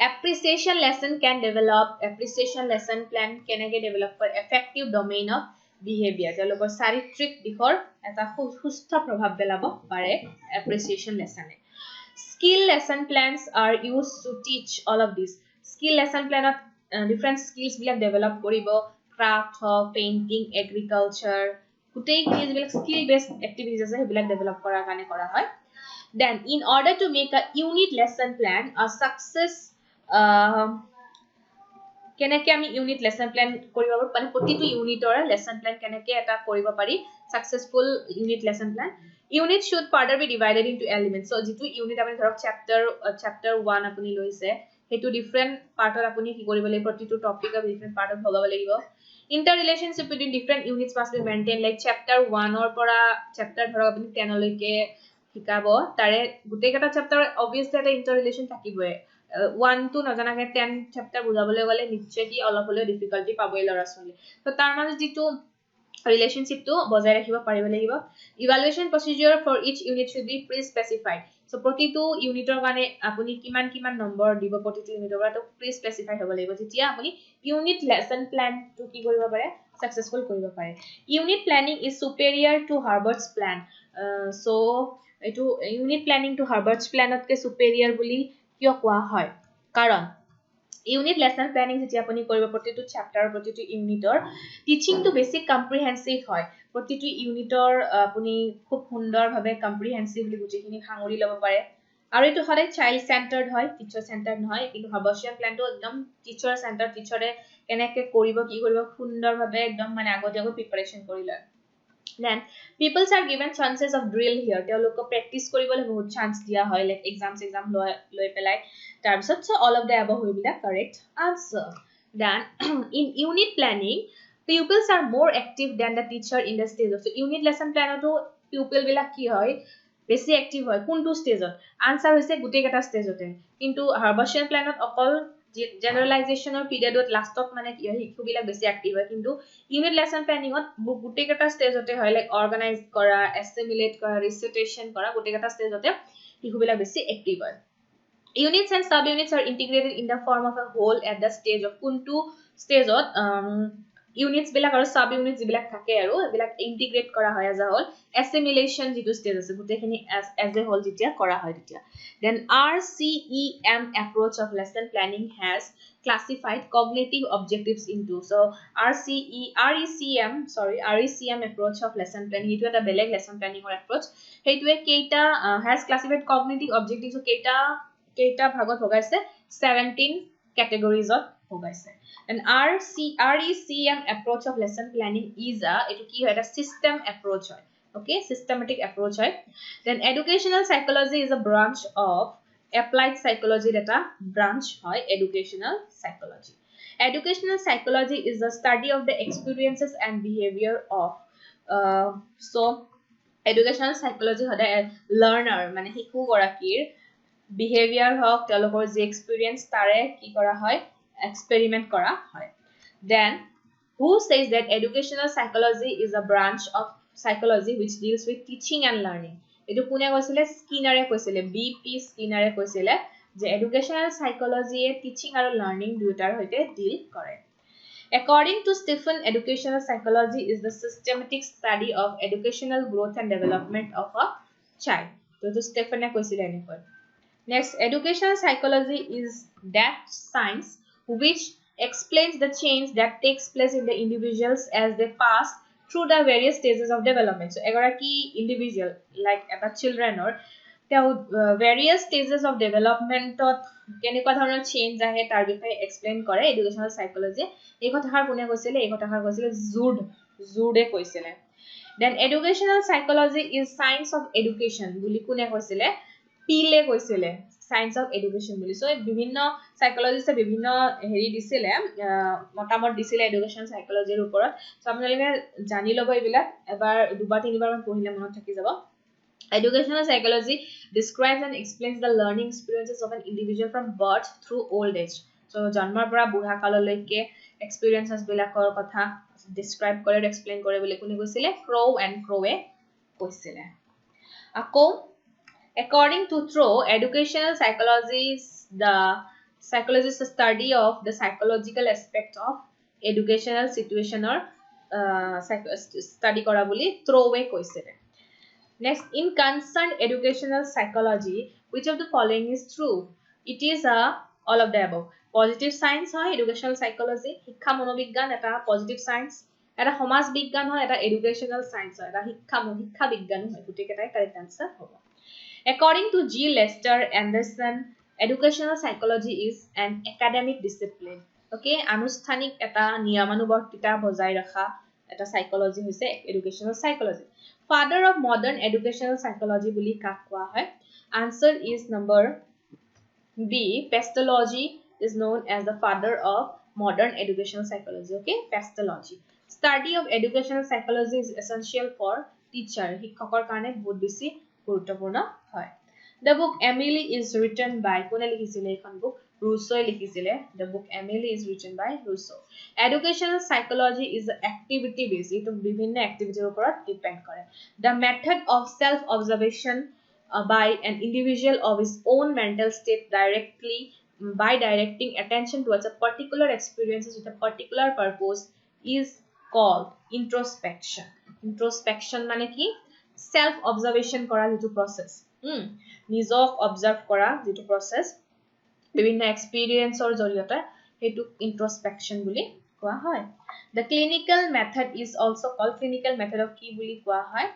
appreciation lesson can develop appreciation lesson plan কেনেকৈ ডেভেলপ কৰে effective domain of behavior তেওঁলোকৰ চাৰিত্ৰিক দিশৰ এটা সুস্থ প্ৰভাৱ পেলাব পাৰে appreciation lesson skill lesson plans are used to teach all of this skill lesson plan different skills বিলাক develop কৰিব craft painting agriculture গোটেইখিনি যিবিলাক skill based activities আছে সেইবিলাক develop কৰাৰ কাৰণে কৰা হয় then in order to make a unit lesson plan a success কেনেকৈ আমি ইউনিট লেসন প্ল্যান কৰিব পাৰো মানে প্ৰতিটো ইউনিটৰ লেসন প্ল্যান কেনেকৈ এটা কৰিব পাৰি successful unit lesson plan unit should further be divided into elements so যেটো ইউনিট আপুনি ধৰক chapter 1 আপুনি লৈছে হেতু ডিফাৰেন্ট পাৰ্টত আপুনি কি কৰিব লাগিব প্ৰতিটো টপিকৰ ডিফাৰেন্ট পাৰ্টত ভগাব লাগিব interrelationship between different units must be maintained like chapter 1 or পৰা chapter ধৰক আপুনি 10 লৈকে শিকাব তাৰে গুটেইটা chapter obviously এটা interrelation থাকিবই 1 to নাজানাকে 10 chapter বুজাবলৈ গলে নিশ্চয় কি অলপ হলে ডিফিকাল্টি পাবই লৰাছলি তো তাৰ মানে যেটো relationship to বজাই ৰাখিব পাৰিব লাগিব evaluation procedure for each unit should be pre specified so প্ৰতিটো ইউনিটৰ কাৰণে আপুনি কিমান নম্বৰ দিব প্ৰতিটো ইউনিটৰ পৰা তো pre specify হ'ব লাগিব যেতিয়া আপুনি ইউনিট লেসন প্ল্যান to কি কৰিব পাৰে সাকসেসফুল কৰিব পাৰে unit planning is superior to Harvard's plan so এটো unit planning to Harvard's plan তকে superior বুলি কিয় কোৱা হয় কাৰণ ইউনিট লেসন প্ল্যানিং যেতিয়া আপুনি কৰিব প্ৰতিটো চ্যাপ্টাৰ প্ৰতিটো ইউনিটৰ টিচিং টু বেসিক কম্প্ৰিহেনসিভ হয় প্ৰতিটো ইউনিটৰ আপুনি খুব সুন্দৰভাৱে কম্প্ৰিহেনসিভলি গুটেখিনি সাঙুৰি লব পাৰে আৰু এটো সদায় চাইল্ড সেন্টাৰড হয় টিচাৰ সেন্টাৰড নহয় কিন্তু হাৰ্বাৰ্চিয়ান প্ল্যানটো একদম টিচাৰ সেন্টাৰ টিচাৰে কেনেকৈ কৰিব কি কৰিব সুন্দৰভাৱে একদম মানে আগতীয়াকৈ প্ৰিপাৰেচন কৰি লয় then peoples are given chances of drill here তেওঁলোক প্ৰেক্টিস কৰিবলৈ বহুত চান্স দিয়া হয় like exam লৈ পেলাই তাৰ পিছত so all of the above will be the correct answer then in unit planning pupils are more active than the teacher in the stage so unit lesson plan to pupil বিলাক কি হয় বেছি active হয় কোনটো স্টেজত answer হৈছে গুটেইটা স্টেজতে কিন্তু হাৰ্বাৰ্চিয়ান প্ল্যানত অকল জেনাৰেলাইজেশনৰ পিৰিয়ডত লাষ্টত মানে কি হয় শিশুবিলাক বেছি এক্টিভ হয় কিন্তু ইউনিট লেসন প্ল্যানিংত গুটেইটা স্টেজতে হয় লাইক অৰ্গানাইজ কৰা এসিমিলেট কৰা ৰিচিটেশন কৰা গুটেইটা স্টেজতে শিশুবিলাক বেছি এক্টিভ হয় units and subunits are integrated in the form of a whole at the stage of kuntu stage of units bilak aru subunits jibilak thake aru ebilak integrate kora hoy as a whole assimilation jitu stage ase gutekhini as a whole jitia kora hoy ditia then RCEM approach of lesson planning has classified cognitive objectives into so RECM approach of lesson planning itu eta beleg lesson planning or approach heitue keita has classified cognitive objectives so keita bhagot hogaise 17 categories of hogaise and RECM approach of lesson planning is etu ki hoy eta system approach hoy okay systematic approach hoy then educational psychology is a branch of applied psychology data branch hoy educational psychology is the study of the experiences and behavior of so educational psychology hoda learner mane hiku gorakir behavior hok telokor je experience tare ki kora hoy experiment kora hoy then who says that educational psychology is a branch of psychology which deals with teaching and learning etu kune koisile Skinner koisile BP Skinner koisile je educational psychology e teaching and learning duitar hoite deal kore according to Stephen educational psychology is the systematic study of educational growth and development of a child to Stephen koisile enekoi next educational psychology is that science which explains the change that takes place in the individuals as they pass through the various stages of development so egoraki individual like a children or various stages of development কেনেকুৱা ধৰণৰ change আহে তাৰ বিষয়ে explain কৰে educational psychology এই কথাৰ কোনে কৈছিলে জুডে কৈছিলে then educational psychology is science of education বুলি কোনে কৈছিলে পিলে কৈছিলে science of education বুলি so বিভিন্ন সাইকোলজিস্টে বিভিন্ন হেৰি দিছিলে মতামত দিছিলে এডুকেশন সাইকোলজিৰ ওপৰত so আপোনালোকে জানি লব এইবিলাক এবাৰ দুবাৰ তিনিবাৰ মান পঢ়িলে মনত থাকি যাব educational psychology describes and explains the learning experiences of an individual from birth through old age So জন্মৰ পৰা বুঢ়া কাললৈকে experiences বিলাকৰ কথা describe কৰে explain কৰে বুলি কোনে কৈছিলে Crow and Crowe কৈছিলে আকৌ according to Crow educational psychology is the psychologist study of the psychological aspect of educational situation or study কৰা বুলি Crowe কৈছিলে Next, in concerned educational psychology, which of the following is true? It is all of the above. Positive science hoy educational psychology, শিক্ষা মনোবিজ্ঞান এটা positive science, এটা সমাজ বিজ্ঞান হয় এটা educational science হয় এটা শিক্ষা বিজ্ঞান হয় গুটেকেটাই correct answer হ'ব. According to G. Lester Anderson, educational psychology is an academic discipline. Okay, আনুষ্ঠানিক এটা নিয়মানুবৰ্তিতা বজাই ৰখা এটা psychology হৈছে educational psychology. Father of modern educational psychology বুলি কাক কোৱা হয় answer is number B pestology is known as the father of modern educational psychology okay pestology study of educational psychology is essential for teacher শিক্ষকৰ কাৰণে বহুত বেছি গুৰুত্বপূৰ্ণ হয় the book Emily is written by কোনে লিখিছিলে এখন book Rousseau লিখিছিলে the book Emily is written by Rousseau educational psychology is activity based it বিভিন্ন activityৰ ওপৰত depend কৰে the method of self observation by an individual of his own mental state directly by directing attention towards a particular experiences with a particular purpose is called introspection মানে কি self observation কৰা যেটো process নিজক observe কৰা যেটো process বিভিন্ন এক্সপেৰিয়েন্সৰ জৰিয়তে হেতু introspection বুলি কোৱা হয় the clinical method is also called clinical method of কি বুলি কোৱা হয়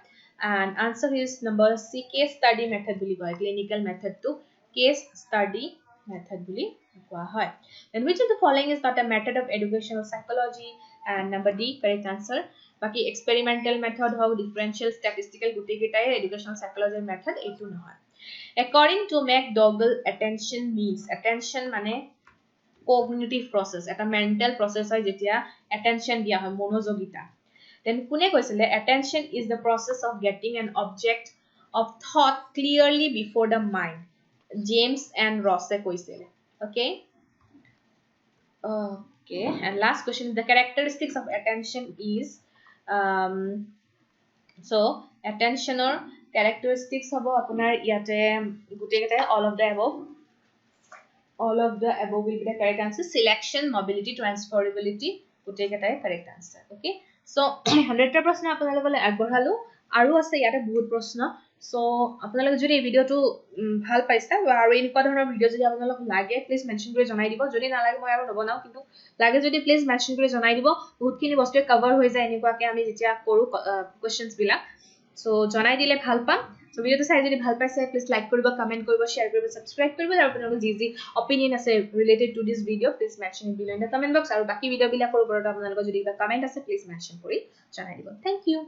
and answer is number C case study method বুলি কোৱা হয় clinical method to case study method বুলি কোৱা হয় then which of the following is not a method of educational psychology and number D correct answer বাকি experimental method how differential statistical গুটেকেটাই educational psychology method এইটো নহয় according to Mcq attention means attention মানে cognitive process এটা mental process হয় যেতিয়া attention দিয়া হয় মনোযোগিতা then কোনে কৈছিলে attention is the process of getting an object of thought clearly before the mind James and Ross কৈছিলে okay and last question the characteristics of attention is so attentioner characteristics hobo apunar iate guteketa all of the above will be the correct answer selection mobility transferability guteketa correct answer okay so 100 প্রশ্ন আপোনালোকলে আগবঢ়ালো আৰু আছে ইয়াতে বহুত প্ৰশ্ন so আপোনালোকে যদি এই ভিডিওটো ভাল পাইছা আৰু এনেকুৱা ধৰণৰ ভিডিও যদি আপোনালোক লাগে প্লিজ মেনশন কৰি জনাই দিব যদি না লাগে মই আৰু নবনাও কিন্তু লাগে যদি প্লিজ মেনশন কৰি জনাই দিব বহুতখিনি বস্তু কভাৰ হৈ যায় এনেকুৱাকে আমি যেতিয়া কৰো কোৱেশ্চনস বিলাক so জনাই দিলে ভাল পাম so ভিডিওটো চাই যদি ভাল পাইছে প্লিজ লাইক কৰিব কমেন্ট কৰিব শেয়াৰ কৰিব সাবস্ক্ৰাইব কৰিব আৰু আপোনালোকৰ যি অপিনিয়ন আছে related to this video please mention in বিলো ইন দা কমেন্ট বক্স আৰু বাকি ভিডিও বিলাকৰ ওপৰত আপোনালোকৰ যদি কিবা কমেন্ট আছে প্লিজ মেনশন কৰি জনাই দিব থ্যাংক ইউ